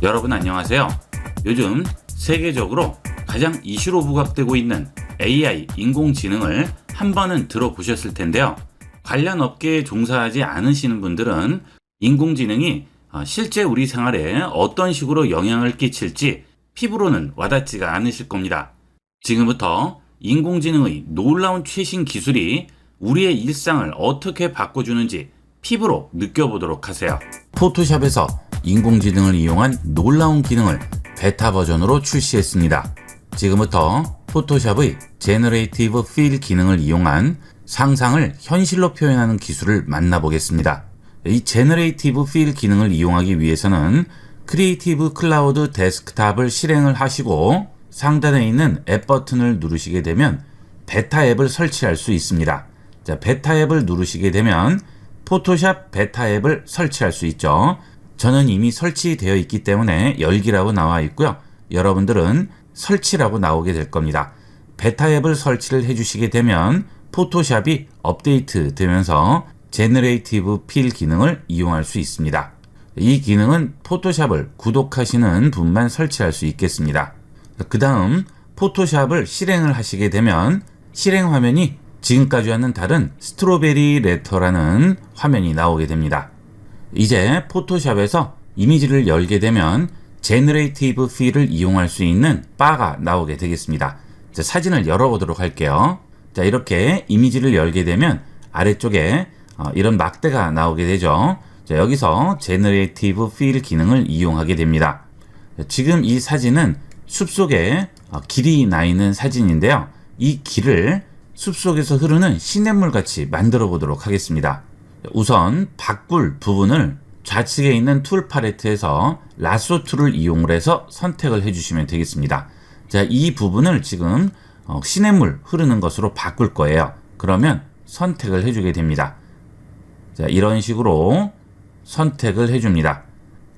여러분 안녕하세요. 요즘 세계적으로 가장 이슈로 부각되고 있는 AI 인공지능을 한 번은 들어보셨을 텐데요. 관련 업계에 종사하지 않으시는 분들은 인공지능이 실제 우리 생활에 어떤 식으로 영향을 끼칠지 피부로는 와닿지가 않으실 겁니다. 지금부터 인공지능의 놀라운 최신 기술이 우리의 일상을 어떻게 바꿔주는지 피부로 느껴보도록 하세요. 포토샵에서 인공지능을 이용한 놀라운 기능을 베타 버전으로 출시했습니다. 지금부터 포토샵의 제너레이티브 필 기능을 이용한 상상을 현실로 표현하는 기술을 만나보겠습니다. 이 제너레이티브 필 기능을 이용하기 위해서는 크리에이티브 클라우드 데스크탑을 실행을 하시고 상단에 있는 앱 버튼을 누르시게 되면 베타 앱을 설치할 수 있습니다. 자, 베타 앱을 누르시게 되면 포토샵 베타 앱을 설치할 수 있죠. 저는 이미 설치되어 있기 때문에 열기라고 나와 있고요. 여러분들은 설치라고 나오게 될 겁니다. 베타 앱을 설치를 해주시게 되면 포토샵이 업데이트 되면서 제너레이티브 필 기능을 이용할 수 있습니다. 이 기능은 포토샵을 구독하시는 분만 설치할 수 있겠습니다. 그 다음 포토샵을 실행을 하시게 되면 실행 화면이 지금까지와는 다른 스트로베리 레터라는 화면이 나오게 됩니다. 이제 포토샵에서 이미지를 열게 되면 제너레이티브 필을 이용할 수 있는 바가 나오게 되겠습니다. 자, 사진을 열어보도록 할게요. 자, 이렇게 이미지를 열게 되면 아래쪽에 이런 막대가 나오게 되죠. 자, 여기서 제너레이티브 필 기능을 이용하게 됩니다. 자, 지금 이 사진은 숲속에 길이 나 있는 사진인데요. 이 길을 숲속에서 흐르는 시냇물 같이 만들어 보도록 하겠습니다. 우선 바꿀 부분을 좌측에 있는 툴 팔레트에서 라sso 툴을 이용을 해서 선택을 해주시면 되겠습니다. 자, 이 부분을 지금 시냇물 흐르는 것으로 바꿀 거예요. 그러면 선택을 해주게 됩니다. 자, 이런 식으로 선택을 해줍니다.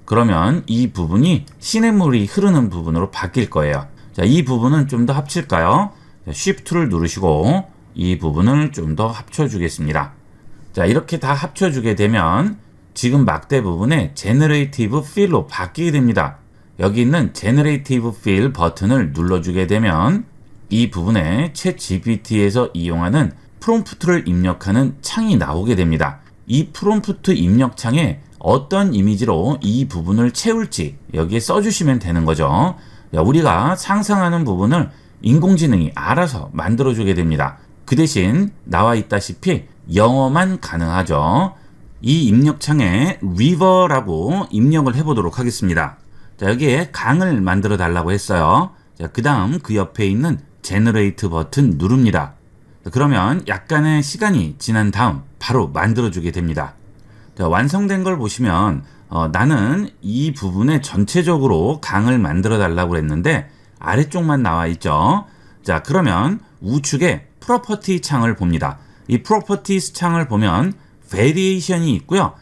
그러면 이 부분이 시냇물이 흐르는 부분으로 바뀔 거예요. 자, 이 부분은 좀 더 합칠까요? 자, Shift를 누르시고 이 부분을 좀 더 합쳐주겠습니다. 자, 이렇게 다 합쳐주게 되면 지금 막대 부분에 제너레이티브 필로 바뀌게 됩니다. 여기 있는 제너레이티브 필 버튼을 눌러주게 되면 이 부분에 챗 GPT에서 이용하는 프롬프트를 입력하는 창이 나오게 됩니다. 이 프롬프트 입력 창에 어떤 이미지로 이 부분을 채울지 여기에 써주시면 되는 거죠. 자, 우리가 상상하는 부분을 인공지능이 알아서 만들어주게 됩니다. 그 대신 나와 있다시피 영어만 가능하죠. 이 입력창에 river라고 입력을 해보도록 하겠습니다. 자, 여기에 강을 만들어 달라고 했어요. 자, 그 다음 그 옆에 있는 generate 버튼 누릅니다. 자, 그러면 약간의 시간이 지난 다음 바로 만들어주게 됩니다. 자, 완성된 걸 보시면 나는 이 부분에 전체적으로 강을 만들어 달라고 했는데 아래쪽만 나와 있죠. 자, 그러면 우측에 프로퍼티 창을 봅니다. 이 프로퍼티스 창을 보면 베리에이션이 있고요.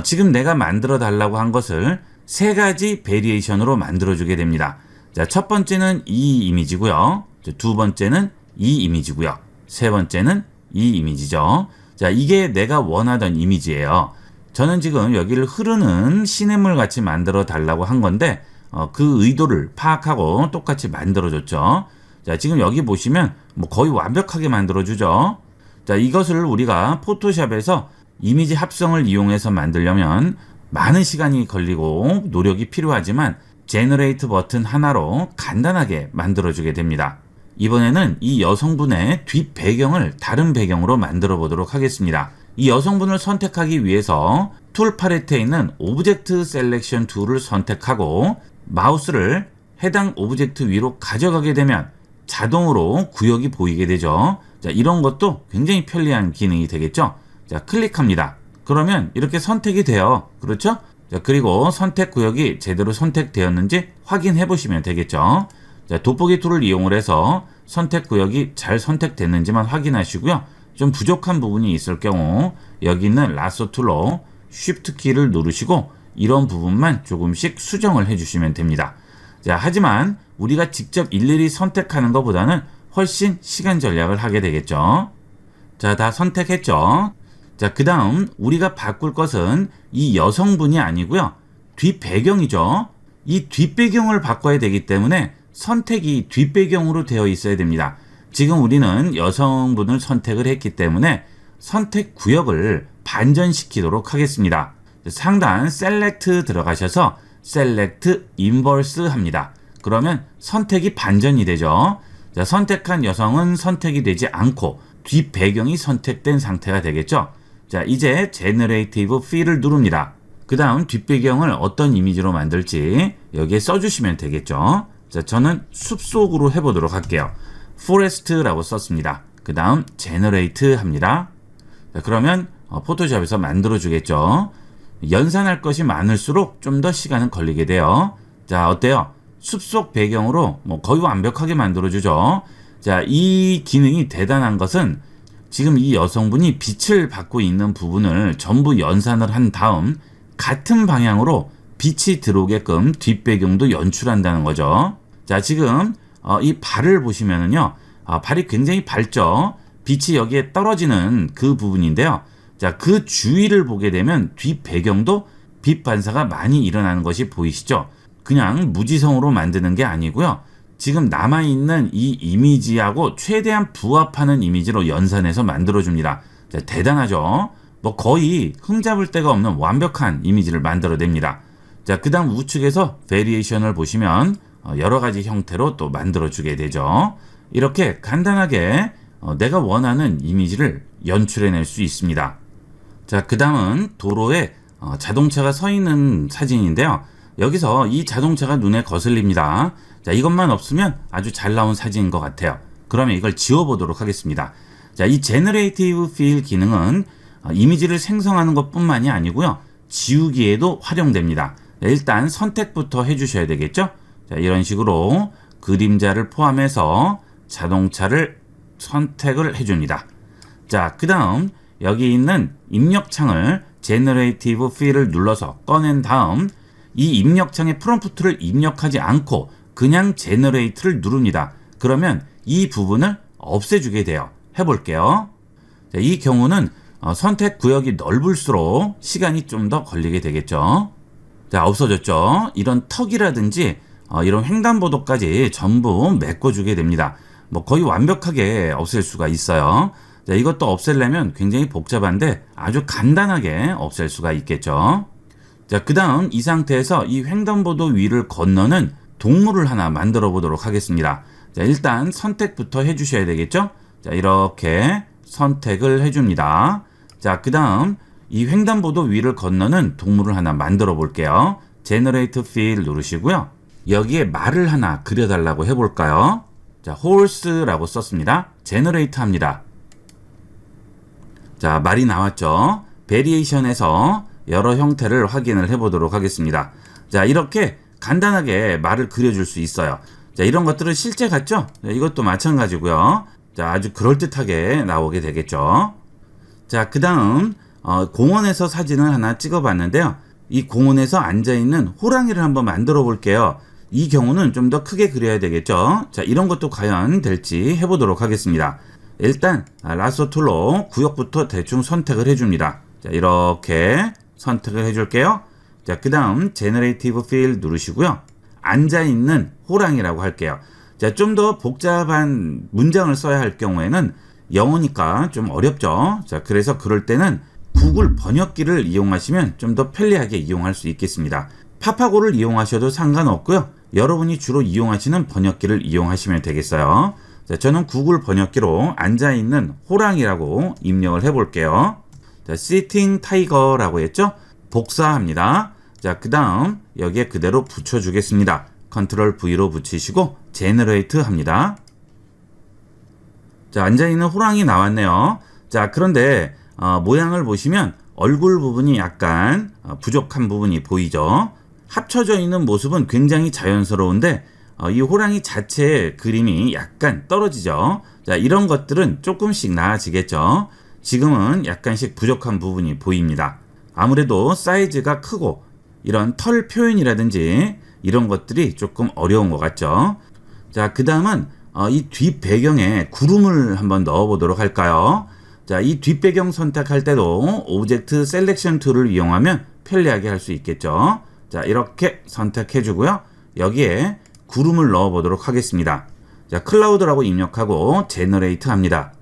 지금 내가 만들어 달라고 한 것을 세 가지 베리에이션으로 만들어 주게 됩니다. 자, 첫 번째는 이 이미지고요. 두 번째는 이 이미지고요. 세 번째는 이 이미지죠. 자, 이게 내가 원하던 이미지예요. 저는 지금 여기를 흐르는 시냇물 같이 만들어 달라고 한 건데 그 의도를 파악하고 똑같이 만들어 줬죠. 자, 지금 여기 보시면 거의 완벽하게 만들어 주죠. 자, 이것을 우리가 포토샵에서 이미지 합성을 이용해서 만들려면 많은 시간이 걸리고 노력이 필요하지만 제너레이트 버튼 하나로 간단하게 만들어 주게 됩니다. 이번에는 이 여성분의 뒷 배경을 다른 배경으로 만들어 보도록 하겠습니다. 이 여성분을 선택하기 위해서 툴 팔레트에 있는 오브젝트 셀렉션 툴을 선택하고 마우스를 해당 오브젝트 위로 가져가게 되면 자동으로 구역이 보이게 되죠. 자, 이런 것도 굉장히 편리한 기능이 되겠죠. 자, 클릭합니다. 그러면 이렇게 선택이 돼요. 그렇죠? 자, 그리고 선택 구역이 제대로 선택되었는지 확인해 보시면 되겠죠. 자, 돋보기 툴을 이용을 해서 선택 구역이 잘 선택됐는지만 확인하시고요. 좀 부족한 부분이 있을 경우 여기 있는 라sso 툴로 Shift 키를 누르시고 이런 부분만 조금씩 수정을 해주시면 됩니다. 자, 하지만 우리가 직접 일일이 선택하는 것보다는 훨씬 시간 절약을 하게 되겠죠. 자, 다 선택했죠. 자, 그 다음 우리가 바꿀 것은 이 여성분이 아니고요. 뒷 배경이죠. 이 뒷배경을 바꿔야 되기 때문에 선택이 뒷배경으로 되어 있어야 됩니다. 지금 우리는 여성분을 선택을 했기 때문에 선택 구역을 반전시키도록 하겠습니다. 상단 셀렉트 들어가셔서 셀렉트 인버스 합니다. 그러면 선택이 반전이 되죠. 자, 선택한 여성은 선택이 되지 않고 뒷배경이 선택된 상태가 되겠죠. 자, 이제 제너레이티브 필을 누릅니다. 그 다음 뒷배경을 어떤 이미지로 만들지 여기에 써주시면 되겠죠. 자, 저는 숲속으로 해보도록 할게요. 포레스트라고 썼습니다. 그 다음 제너레이트 합니다. 자, 그러면 포토샵에서 만들어 주겠죠. 연산할 것이 많을수록 좀 더 시간은 걸리게 돼요. 자, 어때요? 숲속 배경으로 거의 완벽하게 만들어 주죠. 자, 이 기능이 대단한 것은 지금 이 여성분이 빛을 받고 있는 부분을 전부 연산을 한 다음 같은 방향으로 빛이 들어오게끔 뒷배경도 연출한다는 거죠. 자, 지금 이 발을 보시면은요, 발이 굉장히 밝죠. 빛이 여기에 떨어지는 그 부분인데요. 자, 그 주위를 보게 되면 뒷배경도 빛 반사가 많이 일어나는 것이 보이시죠? 그냥 무지성으로 만드는 게 아니고요. 지금 남아있는 이 이미지하고 최대한 부합하는 이미지로 연산해서 만들어줍니다. 자, 대단하죠? 거의 흠잡을 데가 없는 완벽한 이미지를 만들어냅니다. 자, 그 다음 우측에서 베리에이션을 보시면 여러 가지 형태로 또 만들어주게 되죠. 이렇게 간단하게 내가 원하는 이미지를 연출해낼 수 있습니다. 자, 그 다음은 도로에 자동차가 서 있는 사진인데요. 여기서 이 자동차가 눈에 거슬립니다. 자, 이것만 없으면 아주 잘 나온 사진인 것 같아요. 그러면 이걸 지워보도록 하겠습니다. 자, 이 제너레이티브 필 기능은 이미지를 생성하는 것뿐만이 아니고요. 지우기에도 활용됩니다. 자, 일단 선택부터 해주셔야 되겠죠. 자, 이런 식으로 그림자를 포함해서 자동차를 선택을 해줍니다. 자, 그 다음 여기 있는 입력창을 제너레이티브 필을 눌러서 꺼낸 다음 이 입력창에 프롬프트를 입력하지 않고 그냥 제너레이트를 누릅니다. 그러면 이 부분을 없애주게 돼요. 해볼게요. 자, 이 경우는 선택 구역이 넓을수록 시간이 좀 더 걸리게 되겠죠. 자, 없어졌죠. 이런 턱이라든지 이런 횡단보도까지 전부 메꿔주게 됩니다. 거의 완벽하게 없앨 수가 있어요. 자, 이것도 없애려면 굉장히 복잡한데 아주 간단하게 없앨 수가 있겠죠. 자, 그 다음 이 상태에서 이 횡단보도 위를 건너는 동물을 하나 만들어 보도록 하겠습니다. 자, 일단 선택부터 해주셔야 되겠죠. 자, 이렇게 선택을 해줍니다. 자, 그 다음 이 횡단보도 위를 건너는 동물을 하나 만들어 볼게요. 제너레이트 필 누르시고요. 여기에 말을 하나 그려달라고 해볼까요? 자, horse라고 썼습니다. 제너레이트 합니다. 자, 말이 나왔죠. 베리에이션에서 여러 형태를 확인을 해보도록 하겠습니다. 자, 이렇게 간단하게 말을 그려줄 수 있어요. 자, 이런 것들은 실제 같죠? 자, 이것도 마찬가지고요. 자, 아주 그럴듯하게 나오게 되겠죠. 자, 그 다음 공원에서 사진을 하나 찍어봤는데요. 이 공원에서 앉아있는 호랑이를 한번 만들어 볼게요. 이 경우는 좀 더 크게 그려야 되겠죠. 자, 이런 것도 과연 될지 해보도록 하겠습니다. 일단 라sso 툴로 구역부터 대충 선택을 해줍니다. 자, 이렇게 선택을 해줄게요. 자, 그 다음 제너레이티브 필 누르시고요. 앉아있는 호랑이라고 할게요. 자, 좀 더 복잡한 문장을 써야 할 경우에는 영어니까 좀 어렵죠. 자, 그래서 그럴 때는 구글 번역기를 이용하시면 좀 더 편리하게 이용할 수 있겠습니다. 파파고를 이용하셔도 상관없고요. 여러분이 주로 이용하시는 번역기를 이용하시면 되겠어요. 자, 저는 구글 번역기로 앉아있는 호랑이라고 입력을 해볼게요. 자, sitting tiger라고 했죠? 복사합니다. 자, 그 다음 여기에 그대로 붙여주겠습니다. 컨트롤 V로 붙이시고 제너레이트 합니다. 자, 앉아있는 호랑이 나왔네요. 자, 그런데 모양을 보시면 얼굴 부분이 약간 부족한 부분이 보이죠? 합쳐져 있는 모습은 굉장히 자연스러운데 이 호랑이 자체의 그림이 약간 떨어지죠. 자, 이런 것들은 조금씩 나아지겠죠. 지금은 약간씩 부족한 부분이 보입니다. 아무래도 사이즈가 크고 이런 털 표현이라든지 이런 것들이 조금 어려운 것 같죠. 자, 그 다음은 이 뒷배경에 구름을 한번 넣어 보도록 할까요? 자, 이 뒷배경 선택할 때도 오브젝트 셀렉션 툴을 이용하면 편리하게 할 수 있겠죠. 자, 이렇게 선택해 주고요. 여기에 구름을 넣어 보도록 하겠습니다. 자, 클라우드라고 입력하고 제너레이트 합니다.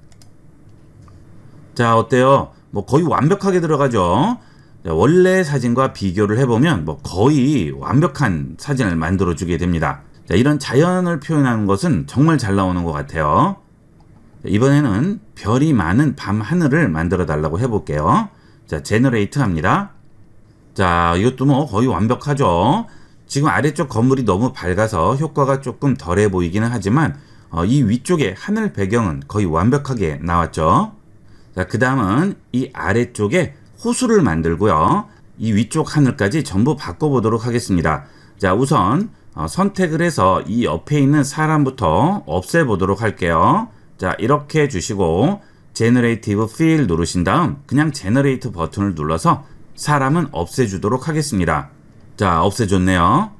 자, 어때요? 뭐 거의 완벽하게 들어가죠. 자, 원래 사진과 비교를 해보면 뭐 거의 완벽한 사진을 만들어 주게 됩니다. 자, 이런 자연을 표현하는 것은 정말 잘 나오는 것 같아요. 자, 이번에는 별이 많은 밤 하늘을 만들어 달라고 해볼게요. 자, 제너레이트 합니다. 자, 이것도 뭐 거의 완벽하죠. 지금 아래쪽 건물이 너무 밝아서 효과가 조금 덜해 보이기는 하지만 이 위쪽에 하늘 배경은 거의 완벽하게 나왔죠. 자, 그 다음은 이 아래쪽에 호수를 만들고요. 이 위쪽 하늘까지 전부 바꿔보도록 하겠습니다. 자, 우선 선택을 해서 이 옆에 있는 사람부터 없애보도록 할게요. 자, 이렇게 해주시고 Generative Fill 누르신 다음 그냥 Generate 버튼을 눌러서 사람은 없애주도록 하겠습니다. 자, 없애줬네요.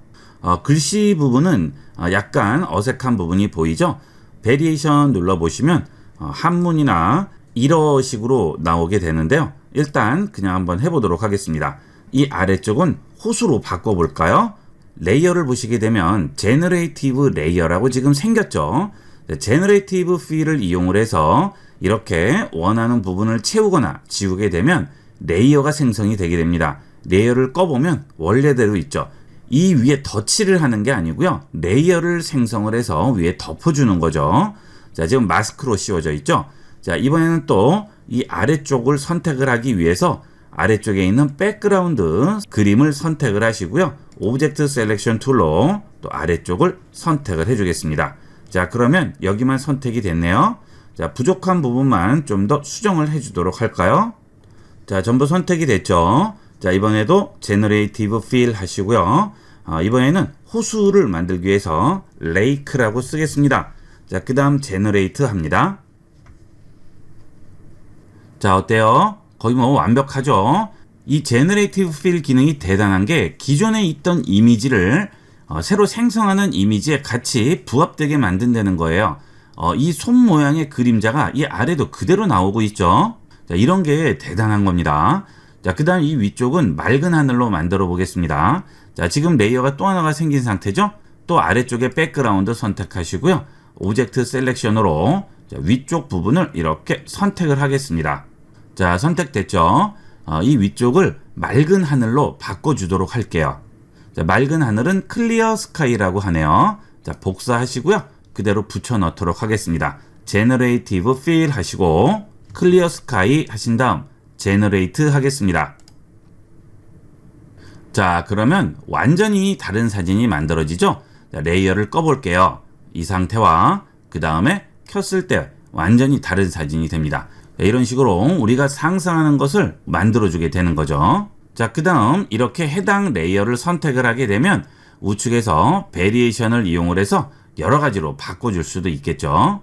글씨 부분은 약간 어색한 부분이 보이죠? 베리에이션 눌러보시면 한문이나 이런 식으로 나오게 되는데요. 일단 그냥 한번 해보도록 하겠습니다. 이 아래쪽은 호수로 바꿔볼까요? 레이어를 보시게 되면 제너레이티브 레이어라고 지금 생겼죠. 제너레이티브 필을 이용을 해서 이렇게 원하는 부분을 채우거나 지우게 되면 레이어가 생성이 되게 됩니다. 레이어를 꺼보면 원래대로 있죠. 이 위에 덧칠을 하는 게 아니고요. 레이어를 생성을 해서 위에 덮어주는 거죠. 자, 지금 마스크로 씌워져 있죠. 자, 이번에는 또 이 아래쪽을 선택을 하기 위해서 아래쪽에 있는 백그라운드 그림을 선택을 하시고요. 오브젝트 셀렉션 툴로 또 아래쪽을 선택을 해주겠습니다. 자, 그러면 여기만 선택이 됐네요. 자, 부족한 부분만 좀 더 수정을 해주도록 할까요? 자, 전부 선택이 됐죠. 자, 이번에도 Generative Fill 하시고요. 이번에는 호수를 만들기 위해서 Lake라고 쓰겠습니다. 자, 그 다음 Generate 합니다. 자, 어때요? 거의 뭐 완벽하죠? 이 Generative Fill 기능이 대단한 게 기존에 있던 이미지를 새로 생성하는 이미지에 같이 부합되게 만든다는 거예요. 이 손 모양의 그림자가 이 아래도 그대로 나오고 있죠? 자, 이런 게 대단한 겁니다. 자, 그 다음 이 위쪽은 맑은 하늘로 만들어 보겠습니다. 자, 지금 레이어가 또 하나가 생긴 상태죠? 또 아래쪽에 백그라운드 선택하시고요. 오브젝트 셀렉션으로 위쪽 부분을 이렇게 선택을 하겠습니다. 자, 선택됐죠? 이 위쪽을 맑은 하늘로 바꿔주도록 할게요. 자, 맑은 하늘은 클리어 스카이라고 하네요. 자, 복사하시고요. 그대로 붙여 넣도록 하겠습니다. 제너레이티브 필 하시고 클리어 스카이 하신 다음 제너레이트 하겠습니다. 자, 그러면 완전히 다른 사진이 만들어지죠? 자, 레이어를 꺼볼게요. 이 상태와 그 다음에 켰을 때 완전히 다른 사진이 됩니다. 이런 식으로 우리가 상상하는 것을 만들어주게 되는 거죠. 자, 그 다음 이렇게 해당 레이어를 선택을 하게 되면 우측에서 베리에이션을 이용을 해서 여러 가지로 바꿔줄 수도 있겠죠.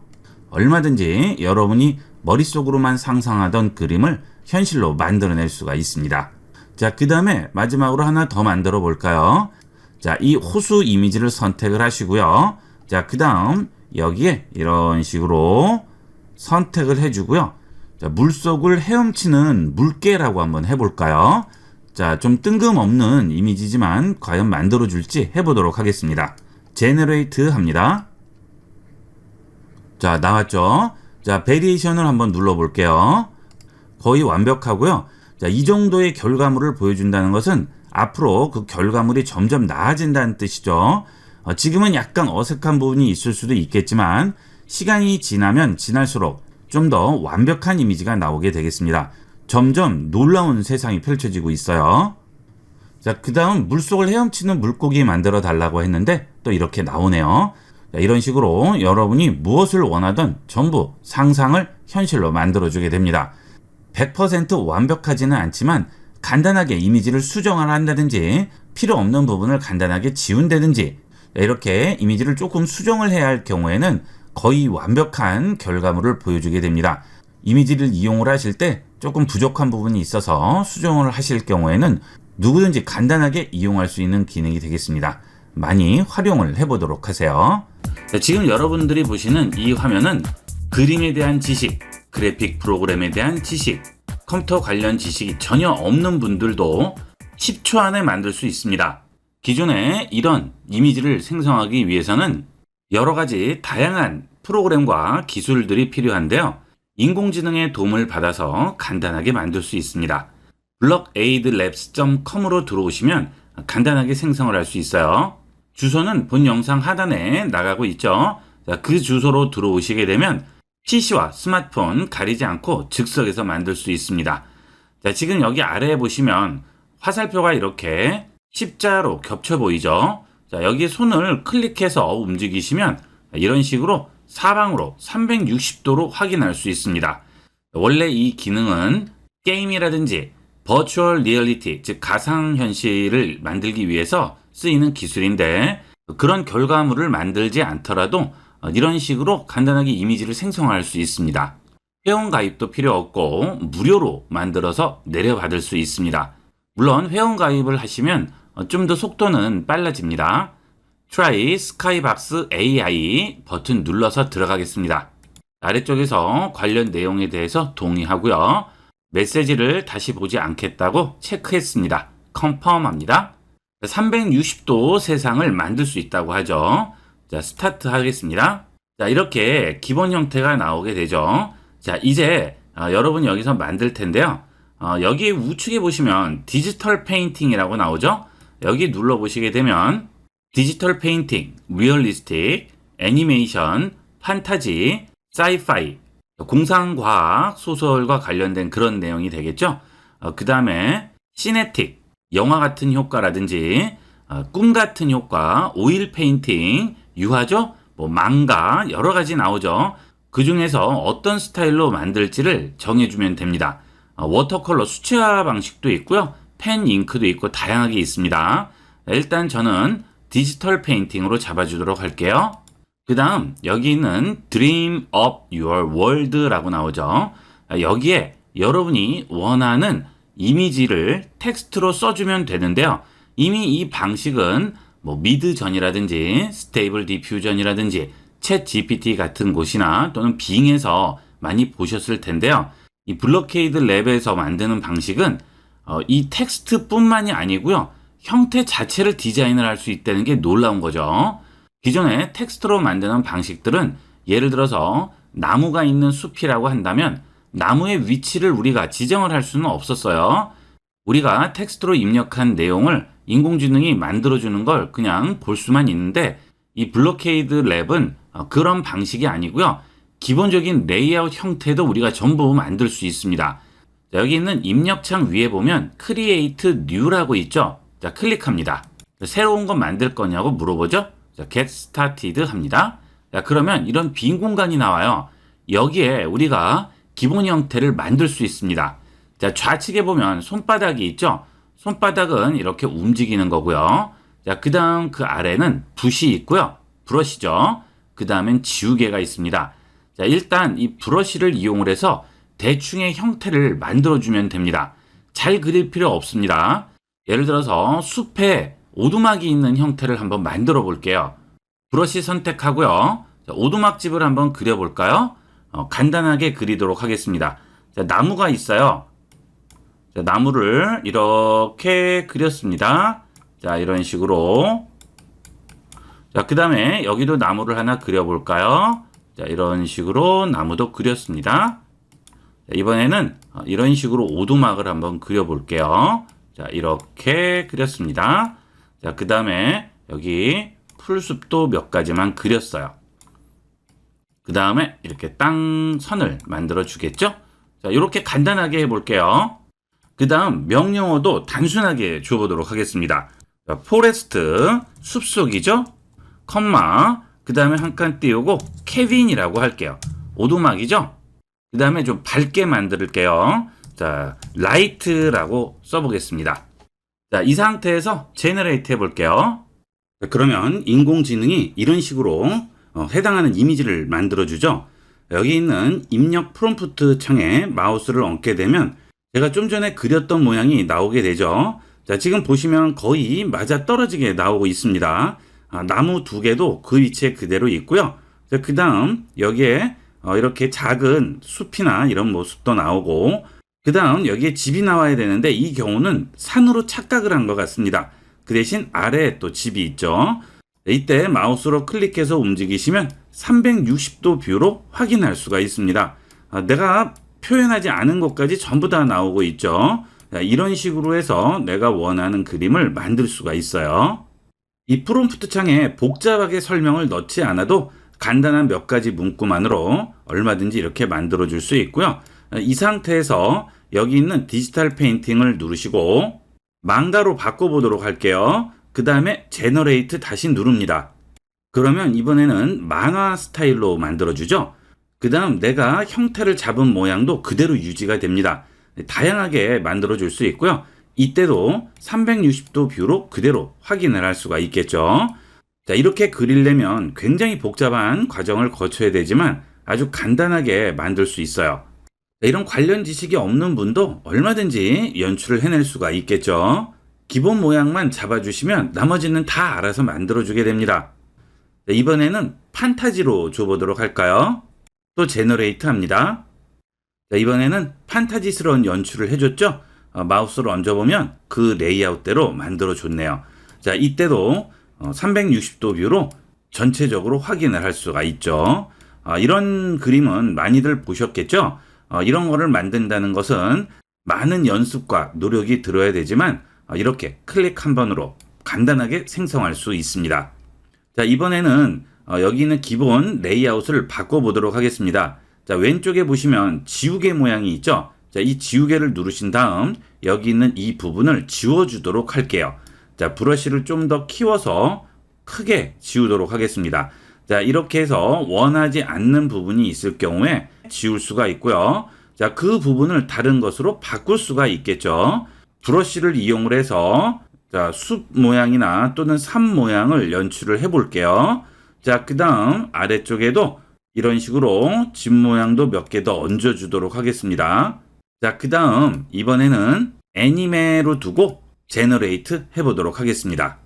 얼마든지 여러분이 머릿속으로만 상상하던 그림을 현실로 만들어낼 수가 있습니다. 자, 그 다음에 마지막으로 하나 더 만들어 볼까요? 자, 이 호수 이미지를 선택을 하시고요. 자, 그 다음 여기에 이런 식으로 선택을 해주고요. 자, 물속을 헤엄치는 물개라고 한번 해볼까요? 자, 좀 뜬금없는 이미지지만 과연 만들어줄지 해보도록 하겠습니다. 제너레이트 합니다. 자, 나왔죠? 자, 베리에이션을 한번 눌러볼게요. 거의 완벽하고요. 자, 이 정도의 결과물을 보여준다는 것은 앞으로 그 결과물이 점점 나아진다는 뜻이죠. 지금은 약간 어색한 부분이 있을 수도 있겠지만 시간이 지나면 지날수록 좀 더 완벽한 이미지가 나오게 되겠습니다. 점점 놀라운 세상이 펼쳐지고 있어요. 자, 그 다음 물속을 헤엄치는 물고기 만들어 달라고 했는데 또 이렇게 나오네요. 자, 이런 식으로 여러분이 무엇을 원하든 전부 상상을 현실로 만들어주게 됩니다. 100% 완벽하지는 않지만 간단하게 이미지를 수정을 한다든지 필요 없는 부분을 간단하게 지운다든지 이렇게 이미지를 조금 수정을 해야 할 경우에는 거의 완벽한 결과물을 보여주게 됩니다. 이미지를 이용을 하실 때 조금 부족한 부분이 있어서 수정을 하실 경우에는 누구든지 간단하게 이용할 수 있는 기능이 되겠습니다. 많이 활용을 해보도록 하세요. 자, 지금 여러분들이 보시는 이 화면은 그림에 대한 지식, 그래픽 프로그램에 대한 지식, 컴퓨터 관련 지식이 전혀 없는 분들도 10초 안에 만들 수 있습니다. 기존에 이런 이미지를 생성하기 위해서는 여러 가지 다양한 프로그램과 기술들이 필요한데요. 인공지능의 도움을 받아서 간단하게 만들 수 있습니다. blockaidlabs.com으로 들어오시면 간단하게 생성을 할 수 있어요. 주소는 본 영상 하단에 나가고 있죠. 자, 그 주소로 들어오시게 되면 PC와 스마트폰 가리지 않고 즉석에서 만들 수 있습니다. 자, 지금 여기 아래에 보시면 화살표가 이렇게 십자로 겹쳐 보이죠. 자, 여기 손을 클릭해서 움직이시면 이런 식으로 사방으로 360도로 확인할 수 있습니다. 원래 이 기능은 게임이라든지 버추얼 리얼리티, 즉 가상현실을 만들기 위해서 쓰이는 기술인데, 그런 결과물을 만들지 않더라도 이런 식으로 간단하게 이미지를 생성할 수 있습니다. 회원 가입도 필요 없고 무료로 만들어서 내려받을 수 있습니다. 물론 회원 가입을 하시면 좀 더 속도는 빨라집니다. Try Skybox AI 버튼 눌러서 들어가겠습니다. 아래쪽에서 관련 내용에 대해서 동의하고요. 메시지를 다시 보지 않겠다고 체크했습니다. 컨펌 합니다. 360도 세상을 만들 수 있다고 하죠. 자, 스타트 하겠습니다. 자, 이렇게 기본 형태가 나오게 되죠. 자, 이제 여러분이 여기서 만들 텐데요. 여기 우측에 보시면 디지털 페인팅이라고 나오죠. 여기 눌러 보시게 되면 디지털 페인팅, 리얼리스틱, 애니메이션, 판타지, 사이파이, 공상과학, 소설과 관련된 그런 내용이 되겠죠. 그 다음에 시네틱, 영화 같은 효과라든지 꿈 같은 효과, 오일 페인팅, 유화죠, 뭐 망가 여러 가지 나오죠. 그 중에서 어떤 스타일로 만들지를 정해주면 됩니다. 워터컬러 수채화 방식도 있고요. 펜, 잉크도 있고 다양하게 있습니다. 일단 저는 디지털 페인팅으로 잡아주도록 할게요. 그 다음 여기 있는 Dream of Your World라고 나오죠. 여기에 여러분이 원하는 이미지를 텍스트로 써주면 되는데요. 이미 이 방식은 뭐 미드전이라든지 스테이블 디퓨전이라든지 챗 GPT 같은 곳이나 또는 빙에서 많이 보셨을 텐데요. 이 블로케이드 랩에서 만드는 방식은 이 텍스트뿐만이 아니고요. 형태 자체를 디자인을 할 수 있다는 게 놀라운 거죠. 기존의 텍스트로 만드는 방식들은 예를 들어서 나무가 있는 숲이라고 한다면 나무의 위치를 우리가 지정을 할 수는 없었어요. 우리가 텍스트로 입력한 내용을 인공지능이 만들어주는 걸 그냥 볼 수만 있는데, 이 블로케이드 랩은 그런 방식이 아니고요. 기본적인 레이아웃 형태도 우리가 전부 만들 수 있습니다. 자, 여기 있는 입력창 위에 보면 Create New라고 있죠. 자, 클릭합니다. 새로운 거 만들 거냐고 물어보죠. 자, Get Started 합니다. 자, 그러면 이런 빈 공간이 나와요. 여기에 우리가 기본 형태를 만들 수 있습니다. 자, 좌측에 보면 손바닥이 있죠. 손바닥은 이렇게 움직이는 거고요. 자, 그 다음 그 아래는 붓이 있고요. 브러쉬죠. 그 다음엔 지우개가 있습니다. 자, 일단 이 브러쉬를 이용을 해서 대충의 형태를 만들어주면 됩니다. 잘 그릴 필요 없습니다. 예를 들어서 숲에 오두막이 있는 형태를 한번 만들어 볼게요. 브러쉬 선택하고요. 자, 오두막집을 한번 그려볼까요? 간단하게 그리도록 하겠습니다. 자, 나무가 있어요. 자, 나무를 이렇게 그렸습니다. 자, 이런 식으로. 자, 그 다음에 여기도 나무를 하나 그려볼까요? 자, 이런 식으로 나무도 그렸습니다. 자, 이번에는 이런 식으로 오두막을 한번 그려볼게요. 자, 이렇게 그렸습니다. 자, 그 다음에 여기 풀숲도 몇 가지만 그렸어요. 그 다음에 이렇게 땅 선을 만들어 주겠죠? 자, 이렇게 간단하게 해볼게요. 그 다음 명령어도 단순하게 줘보도록 하겠습니다. 자, 포레스트, 숲속이죠? 컴마, 그 다음에 한 칸 띄우고 케빈이라고 할게요. 오두막이죠? 그 다음에 좀 밝게 만들게요. 자, 라이트라고 써보겠습니다. 자, 이 상태에서 제너레이트 해볼게요. 자, 그러면 인공지능이 이런 식으로 해당하는 이미지를 만들어주죠. 여기 있는 입력 프롬프트 창에 마우스를 얹게 되면 제가 좀 전에 그렸던 모양이 나오게 되죠. 자, 지금 보시면 거의 맞아 떨어지게 나오고 있습니다. 나무 두 개도 그 위치에 그대로 있고요. 자, 그 다음 여기에 이렇게 작은 숲이나 이런 모습도 나오고, 그 다음 여기에 집이 나와야 되는데 이 경우는 산으로 착각을 한 것 같습니다. 그 대신 아래에 또 집이 있죠. 이때 마우스로 클릭해서 움직이시면 360도 뷰로 확인할 수가 있습니다. 내가 표현하지 않은 것까지 전부 다 나오고 있죠. 이런 식으로 해서 내가 원하는 그림을 만들 수가 있어요. 이 프롬프트 창에 복잡하게 설명을 넣지 않아도 간단한 몇 가지 문구만으로 얼마든지 이렇게 만들어 줄 수 있고요. 이 상태에서 여기 있는 디지털 페인팅을 누르시고 망가로 바꿔보도록 할게요. 그 다음에 제너레이트 다시 누릅니다. 그러면 이번에는 만화 스타일로 만들어주죠. 그 다음 내가 형태를 잡은 모양도 그대로 유지가 됩니다. 다양하게 만들어줄 수 있고요. 이때도 360도 뷰로 그대로 확인을 할 수가 있겠죠. 자, 이렇게 그리려면 굉장히 복잡한 과정을 거쳐야 되지만 아주 간단하게 만들 수 있어요. 이런 관련 지식이 없는 분도 얼마든지 연출을 해낼 수가 있겠죠. 기본 모양만 잡아주시면 나머지는 다 알아서 만들어주게 됩니다. 이번에는 판타지로 줘보도록 할까요? 또 제너레이트 합니다. 자, 이번에는 판타지스러운 연출을 해줬죠? 마우스를 얹어보면 그 레이아웃대로 만들어줬네요. 자, 이때도 360도 뷰로 전체적으로 확인을 할 수가 있죠. 이런 그림은 많이들 보셨겠죠? 이런 거를 만든다는 것은 많은 연습과 노력이 들어야 되지만 이렇게 클릭 한 번으로 간단하게 생성할 수 있습니다. 자, 이번에는 여기 있는 기본 레이아웃을 바꿔보도록 하겠습니다. 자, 왼쪽에 보시면 지우개 모양이 있죠? 자, 이 지우개를 누르신 다음 여기 있는 이 부분을 지워주도록 할게요. 자, 브러쉬를 좀 더 키워서 크게 지우도록 하겠습니다. 자, 이렇게 해서 원하지 않는 부분이 있을 경우에 지울 수가 있고요. 자, 그 부분을 다른 것으로 바꿀 수가 있겠죠. 브러쉬를 이용을 해서 자, 숲 모양이나 또는 산 모양을 연출을 해 볼게요. 자, 그 다음 아래쪽에도 이런 식으로 집 모양도 몇 개 더 얹어 주도록 하겠습니다. 자, 그 다음 이번에는 애니메로 두고 제너레이트 해보도록 하겠습니다.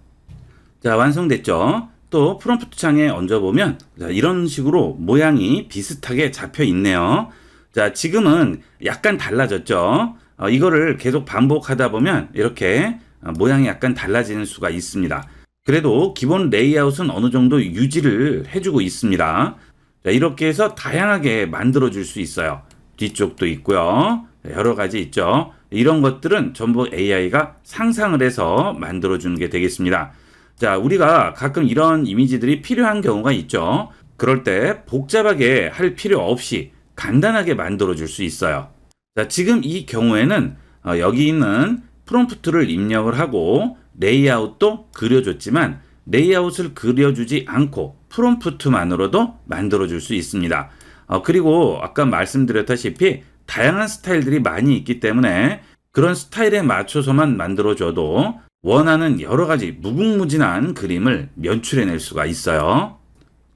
자, 완성됐죠? 또 프롬프트 창에 얹어보면 이런 식으로 모양이 비슷하게 잡혀 있네요. 자, 지금은 약간 달라졌죠? 이거를 계속 반복하다 보면 이렇게 모양이 약간 달라지는 수가 있습니다. 그래도 기본 레이아웃은 어느 정도 유지를 해주고 있습니다. 자, 이렇게 해서 다양하게 만들어 줄 수 있어요. 뒤쪽도 있고요. 여러 가지 있죠. 이런 것들은 전부 AI가 상상을 해서 만들어 주는 게 되겠습니다. 자, 우리가 가끔 이런 이미지들이 필요한 경우가 있죠. 그럴 때 복잡하게 할 필요 없이 간단하게 만들어 줄 수 있어요. 자, 지금 이 경우에는 여기 있는 프롬프트를 입력을 하고 레이아웃도 그려줬지만 레이아웃을 그려주지 않고 프롬프트만으로도 만들어 줄 수 있습니다. 그리고 아까 말씀드렸다시피 다양한 스타일들이 많이 있기 때문에 그런 스타일에 맞춰서만 만들어줘도 원하는 여러 가지 무궁무진한 그림을 연출해낼 수가 있어요.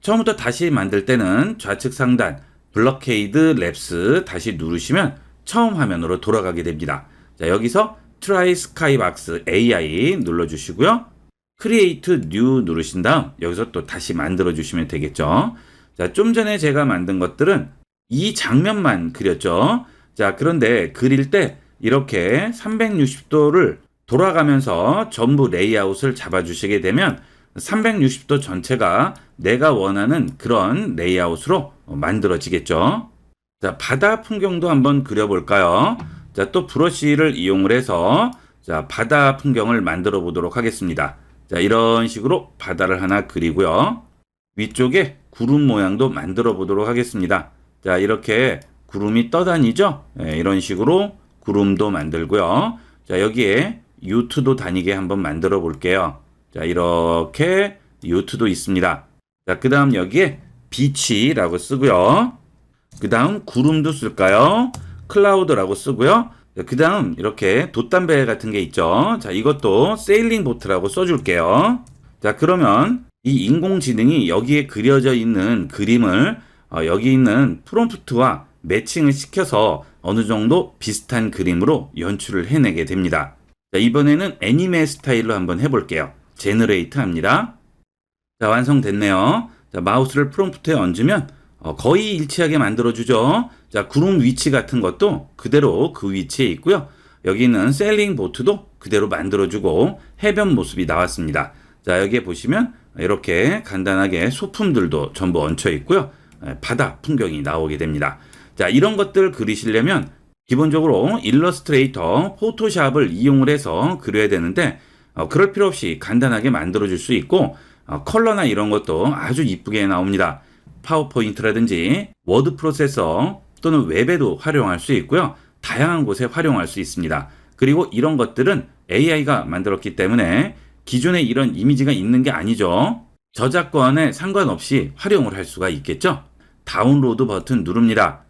처음부터 다시 만들 때는 좌측 상단 블러케이드 랩스 다시 누르시면 처음 화면으로 돌아가게 됩니다. 자, 여기서 Try Skybox AI 눌러주시고요. Create New 누르신 다음 여기서 또 다시 만들어주시면 되겠죠. 자, 좀 전에 제가 만든 것들은 이 장면만 그렸죠. 자, 그런데 그릴 때 이렇게 360도를 돌아가면서 전부 레이아웃을 잡아주시게 되면 360도 전체가 내가 원하는 그런 레이아웃으로 만들어지겠죠. 자, 바다 풍경도 한번 그려볼까요? 자, 또 브러쉬를 이용을 해서 자, 바다 풍경을 만들어 보도록 하겠습니다. 자, 이런 식으로 바다를 하나 그리고요. 위쪽에 구름 모양도 만들어 보도록 하겠습니다. 자, 이렇게 구름이 떠다니죠? 네, 이런 식으로 구름도 만들고요. 자, 여기에 요트도 다니게 한번 만들어 볼게요. 자, 이렇게 요트도 있습니다. 자, 그 다음 여기에 비치라고 쓰고요. 그 다음 구름도 쓸까요? 클라우드라고 쓰고요. 그 다음 이렇게 돛담배 같은 게 있죠. 자, 이것도 세일링 보트라고 써줄게요. 자, 그러면 이 인공지능이 여기에 그려져 있는 그림을 여기 있는 프롬프트와 매칭을 시켜서 어느 정도 비슷한 그림으로 연출을 해내게 됩니다. 자, 이번에는 애니메 스타일로 한번 해볼게요. 제너레이트 합니다. 자, 완성됐네요. 자, 마우스를 프롬프트에 얹으면 거의 일치하게 만들어주죠. 자, 구름 위치 같은 것도 그대로 그 위치에 있고요. 여기 있는 셀링 보트도 그대로 만들어주고 해변 모습이 나왔습니다. 자, 여기에 보시면 이렇게 간단하게 소품들도 전부 얹혀 있고요. 바다 풍경이 나오게 됩니다. 자, 이런 것들 그리시려면 기본적으로 일러스트레이터, 포토샵을 이용을 해서 그려야 되는데 그럴 필요 없이 간단하게 만들어줄 수 있고 컬러나 이런 것도 아주 이쁘게 나옵니다. 파워포인트라든지 워드 프로세서 또는 웹에도 활용할 수 있고요. 다양한 곳에 활용할 수 있습니다. 그리고 이런 것들은 AI가 만들었기 때문에 기존에 이런 이미지가 있는 게 아니죠. 저작권에 상관없이 활용을 할 수가 있겠죠. 다운로드 버튼 누릅니다.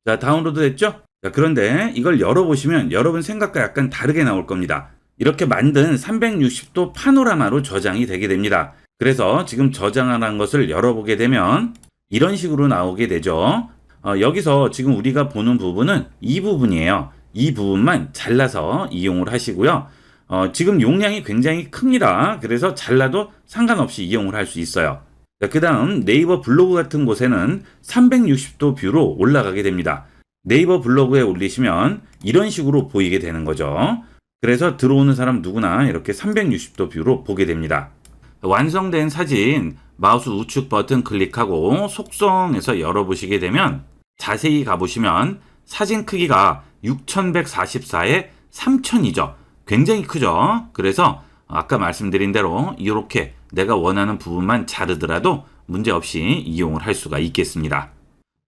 자, 다운로드 됐죠? 자, 그런데 이걸 열어보시면 여러분 생각과 약간 다르게 나올 겁니다. 이렇게 만든 360도 파노라마로 저장이 되게 됩니다. 그래서 지금 저장한 것을 열어보게 되면 이런 식으로 나오게 되죠. 여기서 지금 우리가 보는 부분은 이 부분이에요. 이 부분만 잘라서 이용을 하시고요. 지금 용량이 굉장히 큽니다. 그래서 잘라도 상관없이 이용을 할 수 있어요. 그 다음 네이버 블로그 같은 곳에는 360도 뷰로 올라가게 됩니다. 네이버 블로그에 올리시면 이런 식으로 보이게 되는 거죠. 그래서 들어오는 사람 누구나 이렇게 360도 뷰로 보게 됩니다. 완성된 사진 마우스 우측 버튼 클릭하고 속성에서 열어보시게 되면 자세히 가보시면 사진 크기가 6144에 3000이죠. 굉장히 크죠. 그래서 아까 말씀드린 대로 이렇게 내가 원하는 부분만 자르더라도 문제없이 이용을 할 수가 있겠습니다.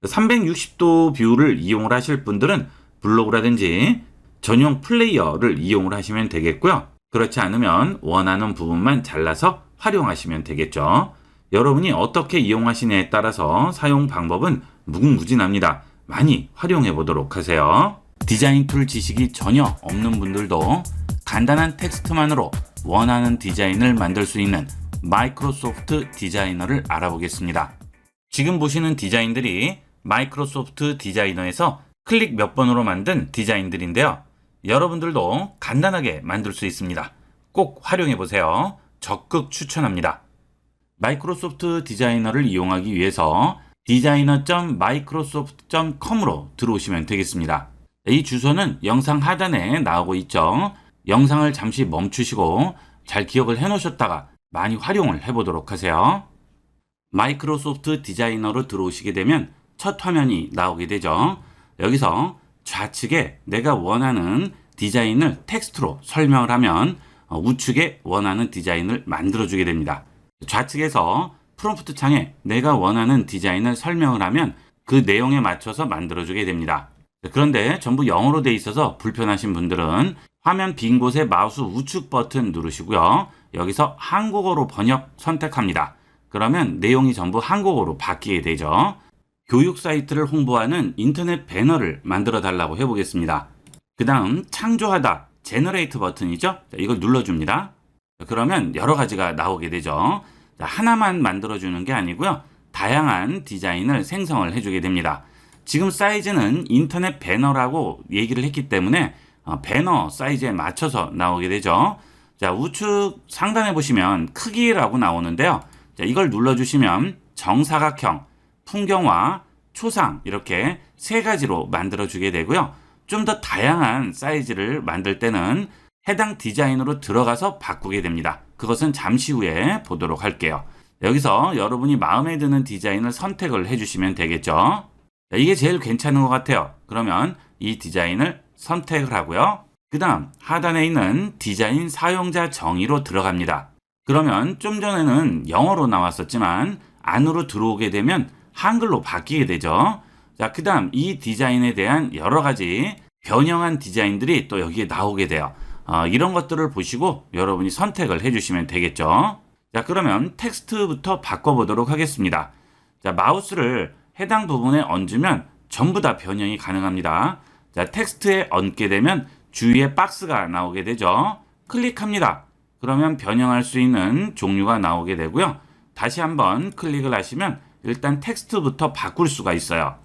360도 뷰를 이용을 하실 분들은 블로그라든지 전용 플레이어를 이용을 하시면 되겠고요. 그렇지 않으면 원하는 부분만 잘라서 활용하시면 되겠죠. 여러분이 어떻게 이용하시냐에 따라서 사용 방법은 무궁무진합니다. 많이 활용해 보도록 하세요. 디자인 툴 지식이 전혀 없는 분들도 간단한 텍스트만으로 원하는 디자인을 만들 수 있는 마이크로소프트 디자이너를 알아보겠습니다. 지금 보시는 디자인들이 마이크로소프트 디자이너에서 클릭 몇 번으로 만든 디자인들인데요. 여러분들도 간단하게 만들 수 있습니다. 꼭 활용해 보세요. 적극 추천합니다. 마이크로소프트 디자이너를 이용하기 위해서 designer.microsoft.com으로 들어오시면 되겠습니다. 이 주소는 영상 하단에 나오고 있죠. 영상을 잠시 멈추시고 잘 기억을 해 놓으셨다가 많이 활용을 해 보도록 하세요. 마이크로소프트 디자이너로 들어오시게 되면 첫 화면이 나오게 되죠. 여기서 좌측에 내가 원하는 디자인을 텍스트로 설명을 하면 우측에 원하는 디자인을 만들어주게 됩니다. 좌측에서 프롬프트 창에 내가 원하는 디자인을 설명을 하면 그 내용에 맞춰서 만들어주게 됩니다. 그런데 전부 영어로 돼 있어서 불편하신 분들은 화면 빈 곳에 마우스 우측 버튼 누르시고요. 여기서 한국어로 번역 선택합니다. 그러면 내용이 전부 한국어로 바뀌게 되죠. 교육 사이트를 홍보하는 인터넷 배너를 만들어 달라고 해보겠습니다. 그 다음 창조하다, 제너레이트 버튼이죠. 이걸 눌러줍니다. 그러면 여러 가지가 나오게 되죠. 하나만 만들어주는 게 아니고요. 다양한 디자인을 생성을 해주게 됩니다. 지금 사이즈는 인터넷 배너라고 얘기를 했기 때문에 배너 사이즈에 맞춰서 나오게 되죠. 자, 우측 상단에 보시면 크기라고 나오는데요. 자, 이걸 눌러주시면 정사각형, 풍경화, 초상 이렇게 세 가지로 만들어주게 되고요. 좀 더 다양한 사이즈를 만들 때는 해당 디자인으로 들어가서 바꾸게 됩니다. 그것은 잠시 후에 보도록 할게요. 여기서 여러분이 마음에 드는 디자인을 선택을 해주시면 되겠죠. 이게 제일 괜찮은 것 같아요. 그러면 이 디자인을 선택을 하고요. 그 다음 하단에 있는 디자인 사용자 정의로 들어갑니다. 그러면 좀 전에는 영어로 나왔었지만 안으로 들어오게 되면 한글로 바뀌게 되죠. 자, 그 다음 이 디자인에 대한 여러 가지 변형한 디자인들이 또 여기에 나오게 돼요. 이런 것들을 보시고 여러분이 선택을 해주시면 되겠죠. 자, 그러면 텍스트부터 바꿔보도록 하겠습니다. 자, 마우스를 해당 부분에 얹으면 전부 다 변형이 가능합니다. 자, 텍스트에 얹게 되면 주위에 박스가 나오게 되죠. 클릭합니다. 그러면 변형할 수 있는 종류가 나오게 되고요. 다시 한번 클릭을 하시면 일단 텍스트부터 바꿀 수가 있어요.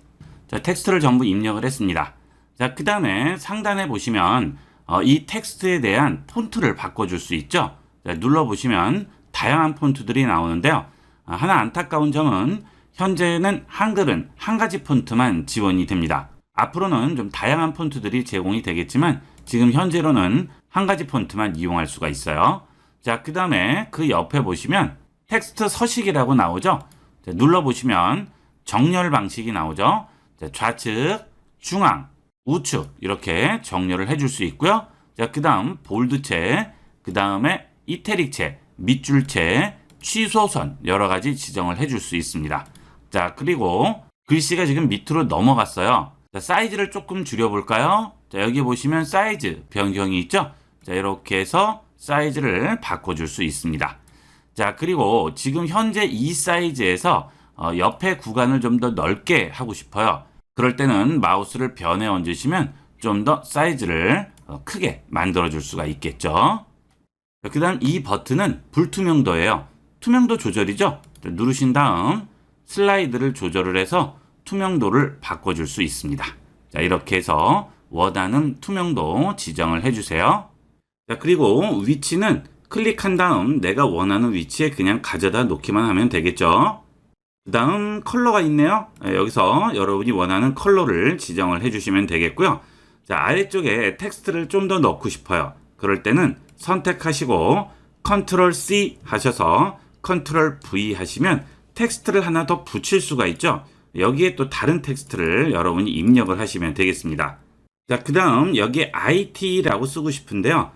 자, 텍스트를 전부 입력을 했습니다. 자, 그 다음에 상단에 보시면 이 텍스트에 대한 폰트를 바꿔줄 수 있죠. 자, 눌러보시면 다양한 폰트들이 나오는데요. 하나 안타까운 점은 현재는 한글은 한 가지 폰트만 지원이 됩니다. 앞으로는 좀 다양한 폰트들이 제공이 되겠지만 지금 현재로는 한 가지 폰트만 이용할 수가 있어요. 자, 그 다음에 그 옆에 보시면 텍스트 서식이라고 나오죠. 자, 눌러보시면 정렬 방식이 나오죠. 자, 좌측, 중앙, 우측 이렇게 정렬을 해줄 수 있고요. 자, 그 다음 볼드체, 그 다음에 이태릭체, 밑줄체, 취소선 여러 가지 지정을 해줄 수 있습니다. 자, 그리고 글씨가 지금 밑으로 넘어갔어요. 자, 사이즈를 조금 줄여볼까요? 자, 여기 보시면 사이즈 변경이 있죠? 자, 이렇게 해서 사이즈를 바꿔줄 수 있습니다. 자, 그리고 지금 현재 이 사이즈에서 옆에 구간을 좀 더 넓게 하고 싶어요. 그럴 때는 마우스를 변에 얹으시면 좀 더 사이즈를 크게 만들어줄 수가 있겠죠. 그 다음 이 버튼은 불투명도예요. 투명도 조절이죠. 누르신 다음 슬라이드를 조절을 해서 투명도를 바꿔줄 수 있습니다. 자, 이렇게 해서 원하는 투명도 지정을 해주세요. 자, 그리고 위치는 클릭한 다음 내가 원하는 위치에 그냥 가져다 놓기만 하면 되겠죠. 그 다음 컬러가 있네요. 여기서 여러분이 원하는 컬러를 지정을 해주시면 되겠고요. 자, 아래쪽에 텍스트를 좀 더 넣고 싶어요. 그럴 때는 선택하시고 컨트롤 C 하셔서 컨트롤 V 하시면 텍스트를 하나 더 붙일 수가 있죠. 여기에 또 다른 텍스트를 여러분이 입력을 하시면 되겠습니다. 자, 그 다음 여기에 IT라고 쓰고 싶은데요.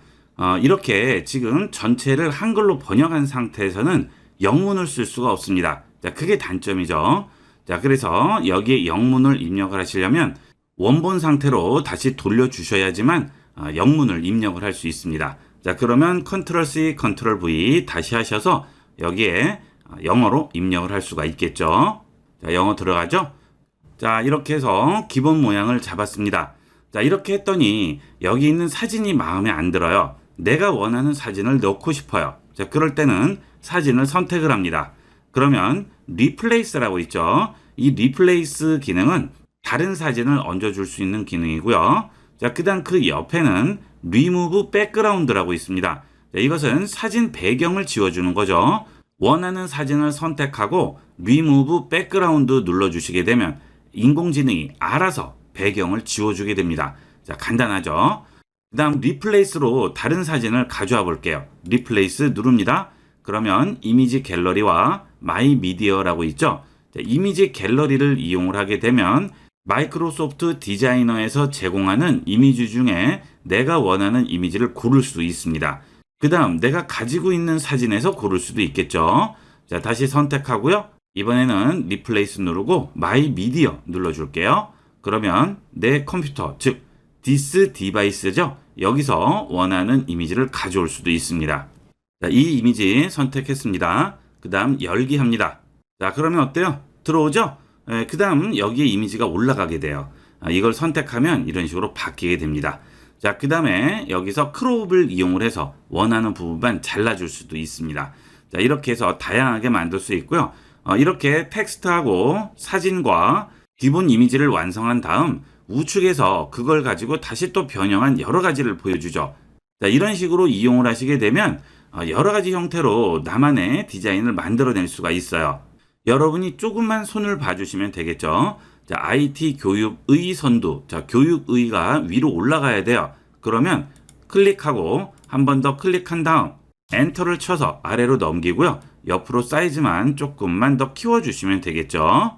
이렇게 지금 전체를 한글로 번역한 상태에서는 영문을 쓸 수가 없습니다. 자, 그게 단점이죠. 자, 그래서 여기에 영문을 입력을 하시려면 원본 상태로 다시 돌려주셔야지만 영문을 입력을 할 수 있습니다. 자, 그러면 컨트롤 C, 컨트롤 V 다시 하셔서 여기에 영어로 입력을 할 수가 있겠죠. 자, 영어 들어가죠. 자, 이렇게 해서 기본 모양을 잡았습니다. 자, 이렇게 했더니 여기 있는 사진이 마음에 안 들어요. 내가 원하는 사진을 넣고 싶어요. 자, 그럴 때는 사진을 선택을 합니다. 그러면 리플레이스라고 있죠. 이 리플레이스 기능은 다른 사진을 얹어줄 수 있는 기능이고요. 자, 그 다음 그 옆에는 리무브 백그라운드라고 있습니다. 자, 이것은 사진 배경을 지워주는 거죠. 원하는 사진을 선택하고 리무브 백그라운드 눌러주시게 되면 인공지능이 알아서 배경을 지워주게 됩니다. 자, 간단하죠. 그 다음 리플레이스로 다른 사진을 가져와 볼게요. 리플레이스 누릅니다. 그러면 이미지 갤러리와 마이 미디어라고 있죠. 자, 이미지 갤러리를 이용을 하게 되면 마이크로소프트 디자이너에서 제공하는 이미지 중에 내가 원하는 이미지를 고를 수 있습니다. 그 다음 내가 가지고 있는 사진에서 고를 수도 있겠죠. 자, 다시 선택하고요. 이번에는 리플레이스 누르고 마이 미디어 눌러줄게요. 그러면 내 컴퓨터, 즉 디스 디바이스죠. 여기서 원하는 이미지를 가져올 수도 있습니다. 자, 이 이미지 선택했습니다. 그 다음 열기 합니다. 자, 그러면 어때요? 들어오죠? 그 다음 여기에 이미지가 올라가게 돼요. 이걸 선택하면 이런 식으로 바뀌게 됩니다. 자, 그 다음에 여기서 크롭을 이용을 해서 원하는 부분만 잘라줄 수도 있습니다. 자, 이렇게 해서 다양하게 만들 수 있고요. 이렇게 텍스트하고 사진과 기본 이미지를 완성한 다음 우측에서 그걸 가지고 다시 또 변형한 여러 가지를 보여주죠. 자, 이런 식으로 이용을 하시게 되면 여러 가지 형태로 나만의 디자인을 만들어낼 수가 있어요. 여러분이 조금만 손을 봐주시면 되겠죠. 자, IT 교육의 선두. 자, 교육의가 위로 올라가야 돼요. 그러면 클릭하고 한 번 더 클릭한 다음 엔터를 쳐서 아래로 넘기고요. 옆으로 사이즈만 조금만 더 키워주시면 되겠죠.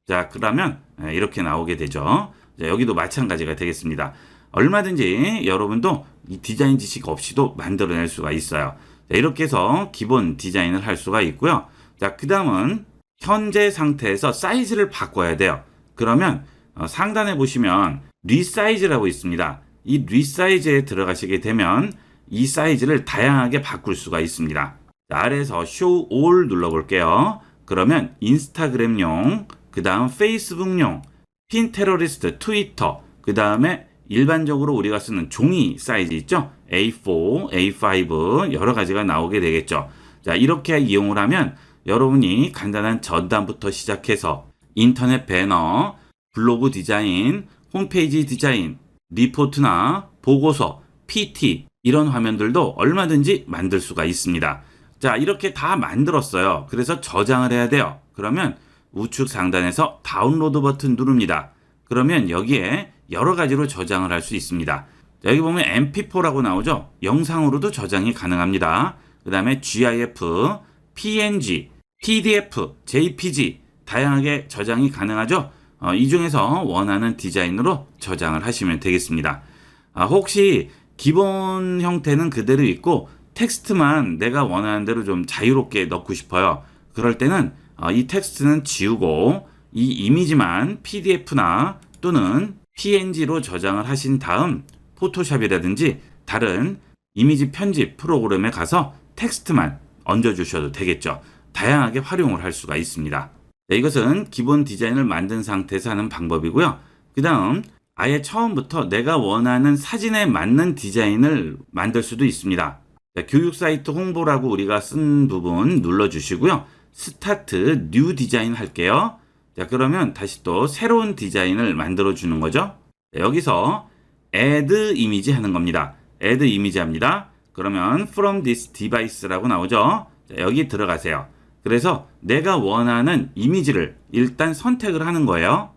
자, 그러면 이렇게 나오게 되죠. 자, 여기도 마찬가지가 되겠습니다. 얼마든지 여러분도 이 디자인 지식 없이도 만들어낼 수가 있어요. 자, 이렇게 해서 기본 디자인을 할 수가 있고요. 자, 그 다음은 현재 상태에서 사이즈를 바꿔야 돼요. 그러면 상단에 보시면 리사이즈라고 있습니다. 이 리사이즈에 들어가시게 되면 이 사이즈를 다양하게 바꿀 수가 있습니다. 자, 아래에서 Show All 눌러볼게요. 그러면 인스타그램용, 그 다음 페이스북용, 핀테러리스트, 트위터, 그 다음에 일반적으로 우리가 쓰는 종이 사이즈 있죠? A4, A5 여러 가지가 나오게 되겠죠. 자, 이렇게 이용을 하면 여러분이 간단한 전단부터 시작해서 인터넷 배너, 블로그 디자인, 홈페이지 디자인, 리포트나 보고서, PT 이런 화면들도 얼마든지 만들 수가 있습니다. 자, 이렇게 다 만들었어요. 그래서 저장을 해야 돼요. 그러면 우측 상단에서 다운로드 버튼 누릅니다. 그러면 여기에 여러 가지로 저장을 할 수 있습니다. 자, 여기 보면 mp4라고 나오죠. 영상으로도 저장이 가능합니다. 그 다음에 GIF, PNG, PDF, JPG 다양하게 저장이 가능하죠. 이 중에서 원하는 디자인으로 저장을 하시면 되겠습니다. 혹시 기본 형태는 그대로 있고 텍스트만 내가 원하는 대로 좀 자유롭게 넣고 싶어요. 그럴 때는 이 텍스트는 지우고 이 이미지만 PDF나 또는 PNG로 저장을 하신 다음 포토샵이라든지 다른 이미지 편집 프로그램에 가서 텍스트만 얹어주셔도 되겠죠. 다양하게 활용을 할 수가 있습니다. 네, 이것은 기본 디자인을 만든 상태에서 하는 방법이고요. 그 다음 아예 처음부터 내가 원하는 사진에 맞는 디자인을 만들 수도 있습니다. 자, 교육 사이트 홍보라고 우리가 쓴 부분 눌러주시고요. 스타트 뉴 디자인 할게요. 자, 그러면 다시 또 새로운 디자인을 만들어 주는 거죠. 자, 여기서 add 이미지 하는 겁니다. add 이미지 합니다. 그러면 from this device라고 나오죠. 자, 여기 들어가세요. 그래서 내가 원하는 이미지를 일단 선택을 하는 거예요.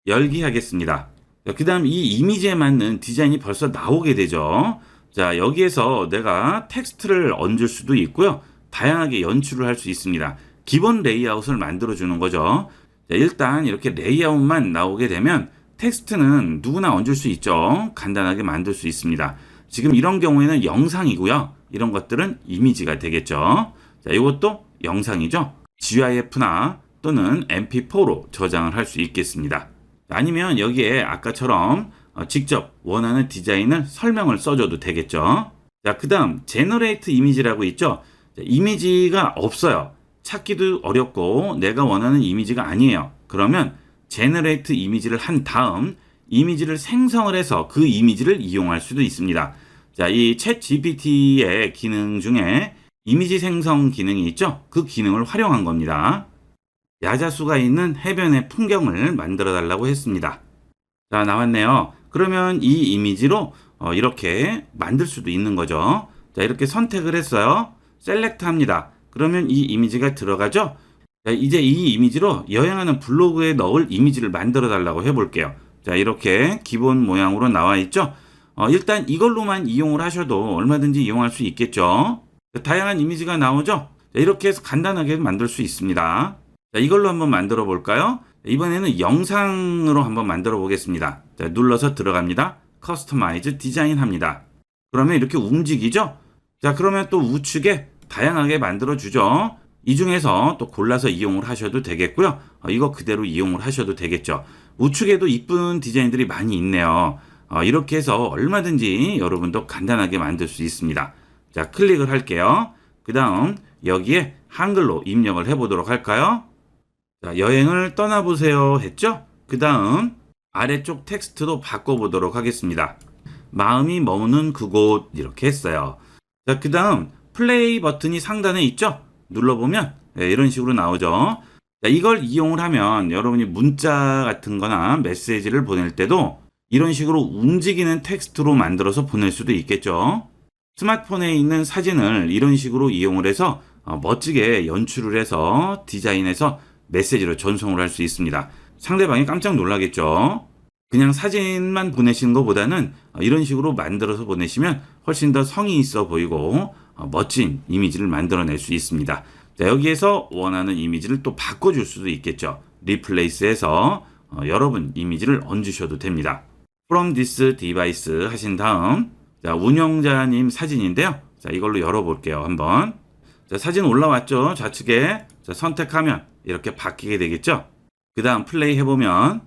열기 하겠습니다. 그 다음 이 이미지에 맞는 디자인이 벌써 나오게 되죠. 자, 여기에서 내가 텍스트를 얹을 수도 있고요. 다양하게 연출을 할 수 있습니다. 기본 레이아웃을 만들어 주는 거죠. 자, 일단 이렇게 레이아웃만 나오게 되면 텍스트는 누구나 얹을 수 있죠. 간단하게 만들 수 있습니다. 지금 이런 경우에는 영상이고요. 이런 것들은 이미지가 되겠죠. 자, 이것도 영상이죠. GIF나 또는 mp4로 저장을 할 수 있겠습니다. 아니면 여기에 아까처럼 직접 원하는 디자인을 설명을 써줘도 되겠죠. 자, 그 다음 제너레이트 이미지라고 있죠. 자, 이미지가 없어요. 찾기도 어렵고 내가 원하는 이미지가 아니에요. 그러면 제너레이트 이미지를 한 다음 이미지를 생성을 해서 그 이미지를 이용할 수도 있습니다. 자, 이 챗 GPT의 기능 중에 이미지 생성 기능이 있죠. 그 기능을 활용한 겁니다. 야자수가 있는 해변의 풍경을 만들어 달라고 했습니다. 자, 나왔네요. 그러면 이 이미지로 이렇게 만들 수도 있는 거죠. 자, 이렇게 선택을 했어요. 셀렉트 합니다. 그러면 이 이미지가 들어가죠. 자, 이제 이 이미지로 여행하는 블로그에 넣을 이미지를 만들어 달라고 해볼게요. 자, 이렇게 기본 모양으로 나와 있죠. 일단 이걸로만 이용을 하셔도 얼마든지 이용할 수 있겠죠. 자, 다양한 이미지가 나오죠. 자, 이렇게 해서 간단하게 만들 수 있습니다. 자, 이걸로 한번 만들어 볼까요? 이번에는 영상으로 한번 만들어 보겠습니다. 자, 눌러서 들어갑니다. 커스터마이즈 디자인 합니다. 그러면 이렇게 움직이죠? 자, 그러면 또 우측에 다양하게 만들어 주죠. 이 중에서 또 골라서 이용을 하셔도 되겠고요. 이거 그대로 이용을 하셔도 되겠죠. 우측에도 이쁜 디자인들이 많이 있네요. 이렇게 해서 얼마든지 여러분도 간단하게 만들 수 있습니다. 자, 클릭을 할게요. 그 다음 여기에 한글로 입력을 해보도록 할까요? 자, 여행을 떠나보세요 했죠? 그 다음 아래쪽 텍스트도 바꿔보도록 하겠습니다. 마음이 머무는 그곳 이렇게 했어요. 자, 그 다음 플레이 버튼이 상단에 있죠? 눌러보면 이런 식으로 나오죠. 자, 이걸 이용을 하면 여러분이 문자 같은 거나 메시지를 보낼 때도 이런 식으로 움직이는 텍스트로 만들어서 보낼 수도 있겠죠. 스마트폰에 있는 사진을 이런 식으로 이용을 해서 멋지게 연출을 해서 디자인해서 메시지로 전송을 할 수 있습니다. 상대방이 깜짝 놀라겠죠. 그냥 사진만 보내시는 것보다는 이런 식으로 만들어서 보내시면 훨씬 더 성의 있어 보이고 멋진 이미지를 만들어낼 수 있습니다. 자, 여기에서 원하는 이미지를 또 바꿔줄 수도 있겠죠. 리플레이스해서 여러분 이미지를 얹으셔도 됩니다. From this device 하신 다음 자, 운영자님 사진인데요. 자, 이걸로 열어볼게요. 한번. 자, 사진 올라왔죠. 좌측에. 자, 선택하면 이렇게 바뀌게 되겠죠. 그 다음 플레이 해보면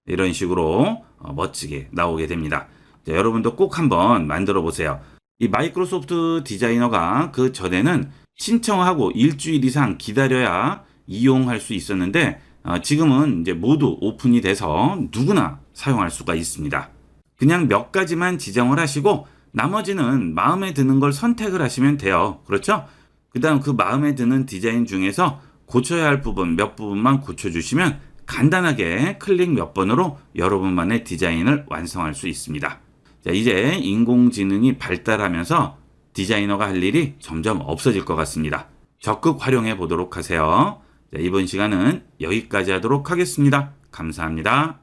이런 식으로 멋지게 나오게 됩니다. 자, 여러분도 꼭 한번 만들어 보세요. 이 마이크로소프트 디자이너가 그 전에는 신청하고 일주일 이상 기다려야 이용할 수 있었는데 지금은 이제 모두 오픈이 돼서 누구나 사용할 수가 있습니다. 그냥 몇 가지만 지정을 하시고 나머지는 마음에 드는 걸 선택을 하시면 돼요. 그렇죠? 그 다음 그 마음에 드는 디자인 중에서 고쳐야 할 부분 몇 부분만 고쳐주시면 간단하게 클릭 몇 번으로 여러분만의 디자인을 완성할 수 있습니다. 자, 이제 인공지능이 발달하면서 디자이너가 할 일이 점점 없어질 것 같습니다. 적극 활용해 보도록 하세요. 자, 이번 시간은 여기까지 하도록 하겠습니다. 감사합니다.